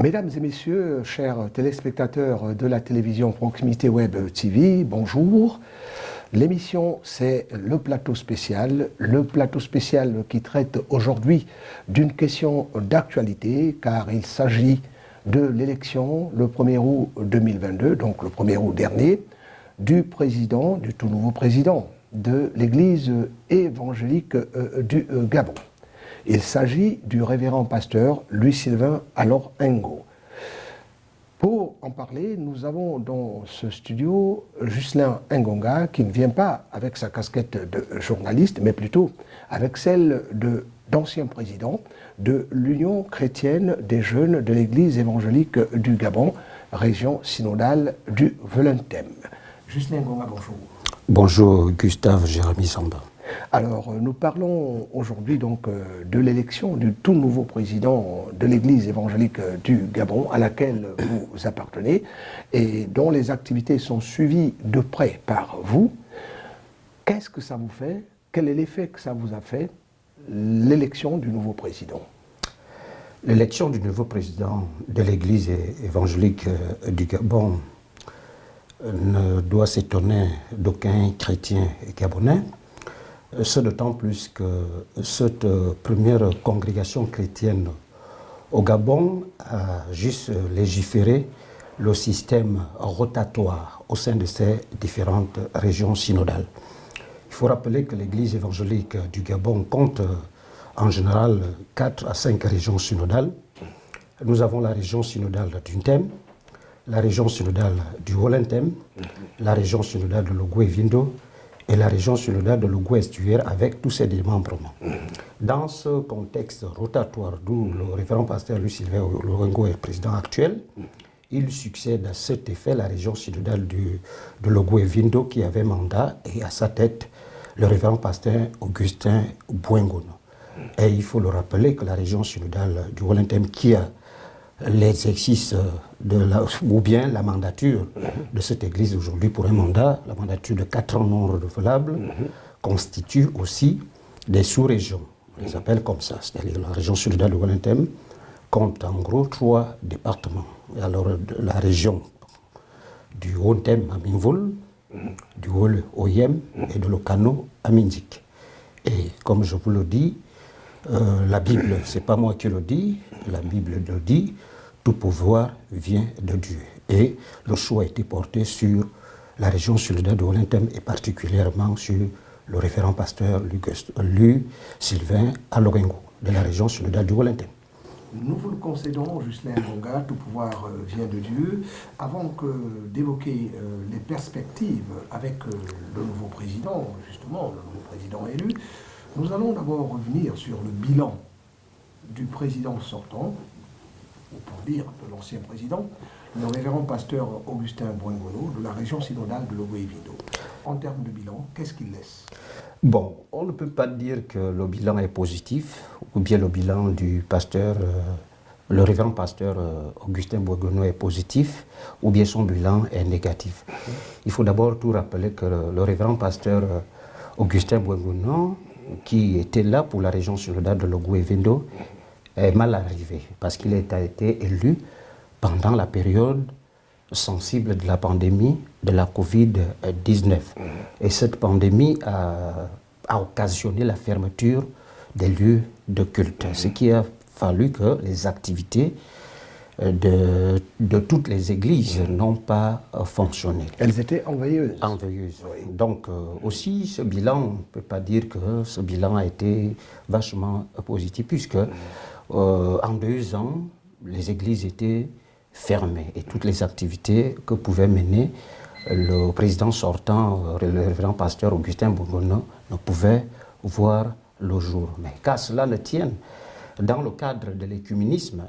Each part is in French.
Mesdames et messieurs, chers téléspectateurs de la télévision Proximité Web TV, bonjour. L'émission, c'est le plateau spécial qui traite aujourd'hui d'une question d'actualité, car il s'agit de l'élection le 1er août 2022, donc le 1er août dernier, du tout nouveau président de l'Église évangélique du Gabon. Il s'agit du révérend pasteur Louis-Sylvain Alor-Ngo. Pour en parler, nous avons dans ce studio Ghislain Ngonga, qui ne vient pas avec sa casquette de journaliste, mais plutôt avec celle d'ancien président de l'Union chrétienne des jeunes de l'Église évangélique du Gabon, région synodale du Velentem. Ghislain Ngonga, bonjour. Bonjour Gustave Jérémy Samba. Alors, nous parlons aujourd'hui donc de l'élection du tout nouveau président de l'Église évangélique du Gabon, à laquelle vous appartenez, et dont les activités sont suivies de près par vous. Qu'est-ce que ça vous fait? Quel est l'effet que ça vous a fait, l'élection du nouveau président? L'élection du nouveau président de l'Église évangélique du Gabon ne doit s'étonner d'aucun chrétien gabonais. Ce d'autant plus que cette première congrégation chrétienne au Gabon a juste légiféré le système rotatoire au sein de ces différentes régions synodales. Il faut rappeler que l'Église évangélique du Gabon compte en général 4 à 5 régions synodales. Nous avons la région synodale du Ntem, la région synodale du Velentem, la région synodale de Logoué-Vindo, et la région synodale de l'Ouest-Estuaire avec tous ses démembrements. Dans ce contexte rotatoire d'où le révérend pasteur Louis-Sylvain Alor-Ngo est le président actuel, il succède à cet effet la région synodale de Logoué-Vindo qui avait mandat et à sa tête le révérend pasteur Augustin Bouengono. Et il faut le rappeler que la région synodale du Velentem qui a l'exercice ou bien la mandature de cette église aujourd'hui pour un mandat, la mandature de 4 ans non renouvelables, constitue aussi des sous-régions. On les appelle comme ça. C'est-à-dire la région synodale de Velentem compte en gros 3 départements. Et alors la région du Haut-Tem à Minvol, du Haut-Oyem et de l'Okano à Mindik. Et comme je vous le dis, la Bible, c'est pas moi qui le dis, la Bible le dit, tout pouvoir vient de Dieu. Et le choix a été porté sur la région synodale de Velentem et particulièrement sur le révérend pasteur Louis-Sylvain Alor-Ngo de la région synodale de Velentem. Nous vous le concédons, Ghislain Ngonga, tout pouvoir vient de Dieu. Avant d'évoquer les perspectives avec le nouveau président, justement, le nouveau président élu, nous allons d'abord revenir sur le bilan du président sortant, ou pour dire de l'ancien président, le révérend pasteur Augustin Bouengono de la région synodale de Logoué-Vindo. En termes de bilan, qu'est-ce qu'il laisse? Bon, on ne peut pas dire que le bilan est positif, ou bien le bilan du pasteur, le révérend pasteur Augustin Bouengono est positif, ou bien son bilan est négatif. Il faut d'abord tout rappeler que le révérend pasteur Augustin Bouengono, qui était là pour la région synodale de Logoué-Vindo, est mal arrivé parce qu'il a été élu pendant la période sensible de la pandémie de la Covid-19. Et cette pandémie a occasionné la fermeture des lieux de culte, ce qui a fallu que les activités de toutes les églises n'ont pas fonctionné. Elles étaient envahilleuses. Envahilleuses. Oui. Donc aussi, ce bilan, on ne peut pas dire que ce bilan a été vachement positif, puisque en 2 ans, les églises étaient fermées et toutes les activités que pouvait mener le président sortant, le révérend pasteur Augustin Bouengono, ne pouvaient voir le jour. Mais qu'à cela ne tienne, dans le cadre de l'écuménisme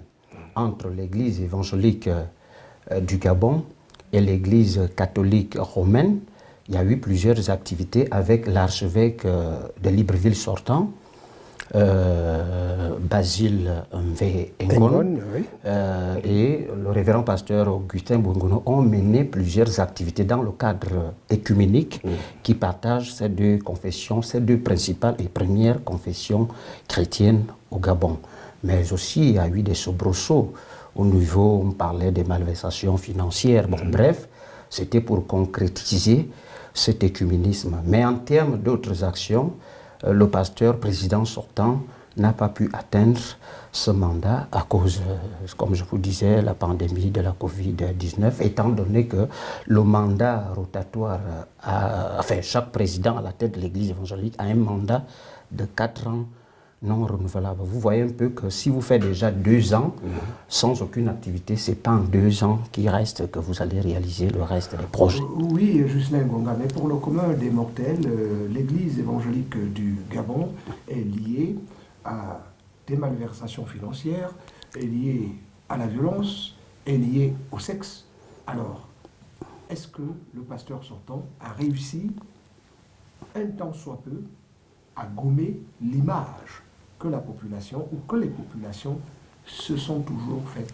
entre l'Église évangélique du Gabon et l'Église catholique romaine, il y a eu plusieurs activités avec l'archevêque de Libreville sortant, Basile Mvé Ngon, oui. Et le révérend pasteur Augustin Bouengono ont mené plusieurs activités dans le cadre écuménique qui partagent ces 2 confessions, ces 2 principales et premières confessions chrétiennes au Gabon. Mais aussi, il y a eu des soubresauts Au niveau, on parlait des malversations financières. Bon, bref, c'était pour concrétiser cet écuménisme. Mais en termes d'autres actions, le pasteur président sortant n'a pas pu atteindre ce mandat à cause, comme je vous disais, la pandémie de la Covid-19, étant donné que le mandat rotatoire, enfin chaque président à la tête de l'Église évangélique a un mandat de 4 ans non renouvelable. Vous voyez un peu que si vous faites déjà 2 ans sans aucune activité, ce n'est pas en 2 ans qui reste que vous allez réaliser le reste des projets. Oui, Juscelin Ngonga, mais pour le commun des mortels, l'Église évangélique du Gabon est liée à des malversations financières, est liée à la violence, est liée au sexe. Alors, est-ce que le pasteur sortant a réussi, un tant soit peu, à gommer l'image que la population ou que les populations se sont toujours faites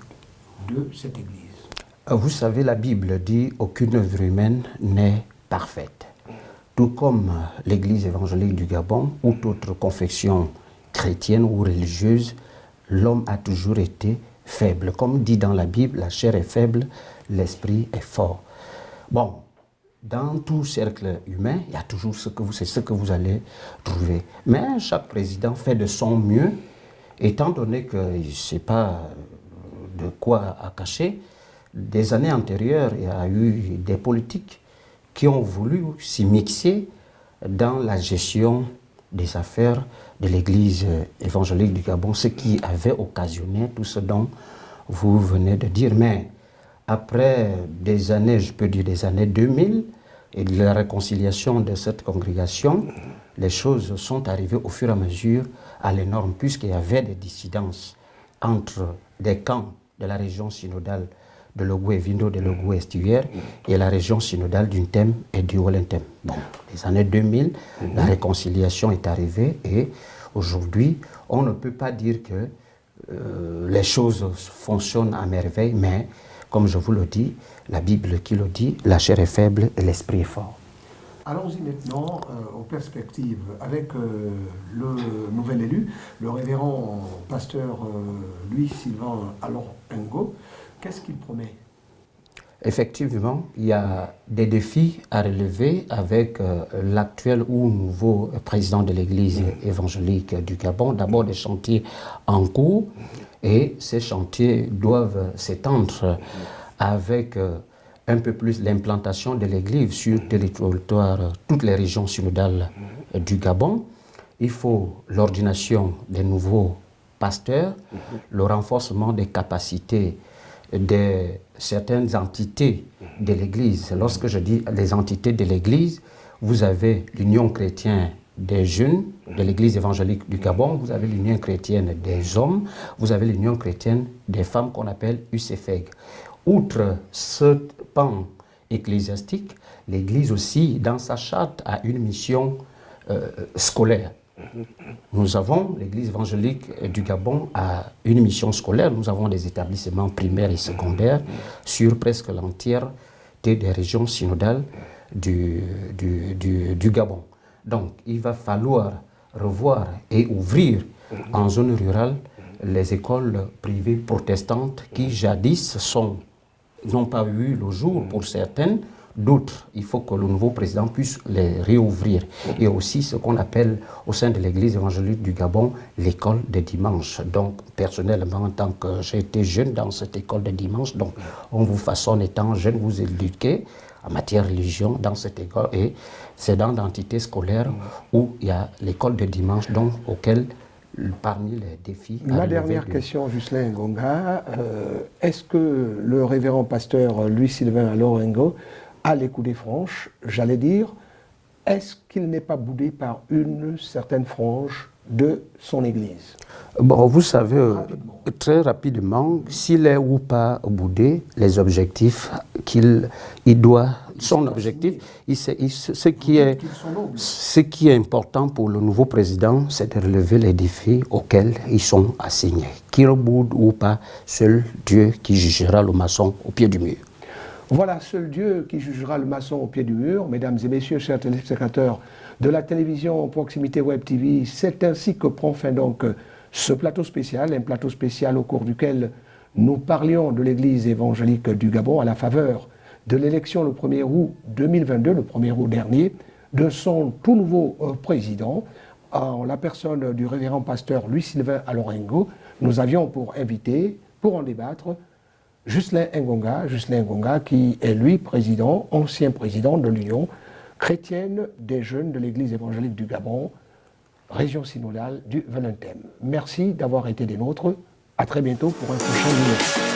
de cette Église? Vous savez, la Bible dit aucune œuvre humaine n'est parfaite. Tout comme l'Église évangélique du Gabon ou d'autres confessions chrétienne ou religieuse, l'homme a toujours été faible. Comme dit dans la Bible, la chair est faible, l'esprit est fort. Bon, dans tout cercle humain, il y a toujours c'est ce que vous allez trouver. Mais chaque président fait de son mieux, étant donné qu'il ne sait pas de quoi à cacher. Des années antérieures, il y a eu des politiques qui ont voulu s'y mixer dans la gestion des affaires de l'Église évangélique du Gabon, ce qui avait occasionné tout ce dont vous venez de dire. Mais après des années, je peux dire des années 2000, et de la réconciliation de cette congrégation, les choses sont arrivées au fur et à mesure à les normes, puisqu'il y avait des dissidences entre des camps de la région synodale de l'Ogooué Vindo, de l'Ogooué Estuaire, et la région synodale d'Untem et du Walentem. Bon, les années 2000, la réconciliation est arrivée et aujourd'hui, on ne peut pas dire que les choses fonctionnent à merveille, mais comme je vous le dis, la Bible qui le dit, la chair est faible et l'esprit est fort. Allons-y maintenant aux perspectives avec le nouvel élu, le révérend pasteur Louis-Sylvain Alor-Ngo. Qu'est-ce qu'il promet? Effectivement, il y a des défis à relever avec l'actuel ou nouveau président de l'Église évangélique du Gabon. D'abord des chantiers en cours et ces chantiers doivent s'étendre avec un peu plus l'implantation de l'Église sur le territoire, toutes les régions synodales du Gabon. Il faut l'ordination des nouveaux pasteurs, le renforcement des capacités de certaines entités de l'Église. Lorsque je dis les entités de l'Église, vous avez l'Union chrétienne des jeunes de l'Église évangélique du Gabon, vous avez l'Union chrétienne des hommes, vous avez l'Union chrétienne des femmes qu'on appelle UCFEG. Outre ce pan ecclésiastique, l'Église aussi, dans sa charte, a une mission scolaire. Nous avons, l'Église évangélique du Gabon a une mission scolaire. Nous avons des établissements primaires et secondaires sur presque l'entièreté des régions synodales du Gabon. Donc, il va falloir revoir et ouvrir en zone rurale les écoles privées protestantes qui jadis n'ont pas vu le jour pour certaines. D'autres, il faut que le nouveau président puisse les réouvrir. Et aussi ce qu'on appelle au sein de l'Église évangélique du Gabon l'école de dimanche. Donc personnellement, en tant que j'ai été jeune dans cette école de dimanche, donc on vous façonne étant jeune, vous éduquez en matière de religion dans cette école. Et c'est dans l'entité scolaire où il y a l'école de dimanche, donc auquel parmi les défis. Ma dernière question, Juscelin Ngonga, est-ce que le révérend pasteur Louis-Sylvain Alor-Ngo a les coudées franches, j'allais dire, est-ce qu'il n'est pas boudé par une certaine frange de son Église? Bon, vous savez, très rapidement, s'il est ou pas boudé, les objectifs qu'il doit, son objectif, ce qui est important pour le nouveau président, c'est de relever les défis auxquels ils sont assignés. Qu'il boude ou pas, seul Dieu qui jugera le maçon au pied du mur. Voilà, seul Dieu qui jugera le maçon au pied du mur. Mesdames et messieurs, chers téléspectateurs de la télévision Proximité Web TV, c'est ainsi que prend fin donc ce plateau spécial, un plateau spécial au cours duquel Nous parlions de l'Église évangélique du Gabon à la faveur de l'élection le 1er août 2022, le 1er août dernier, de son tout nouveau président, en la personne du révérend pasteur Louis-Sylvain Alorengo. Nous avions pour invité, pour en débattre, Ghislain Ngonga, qui est lui président, ancien président de l'Union chrétienne des jeunes de l'Église évangélique du Gabon, région synodale du Valentin. Merci d'avoir été des nôtres. À très bientôt pour un prochain numéro.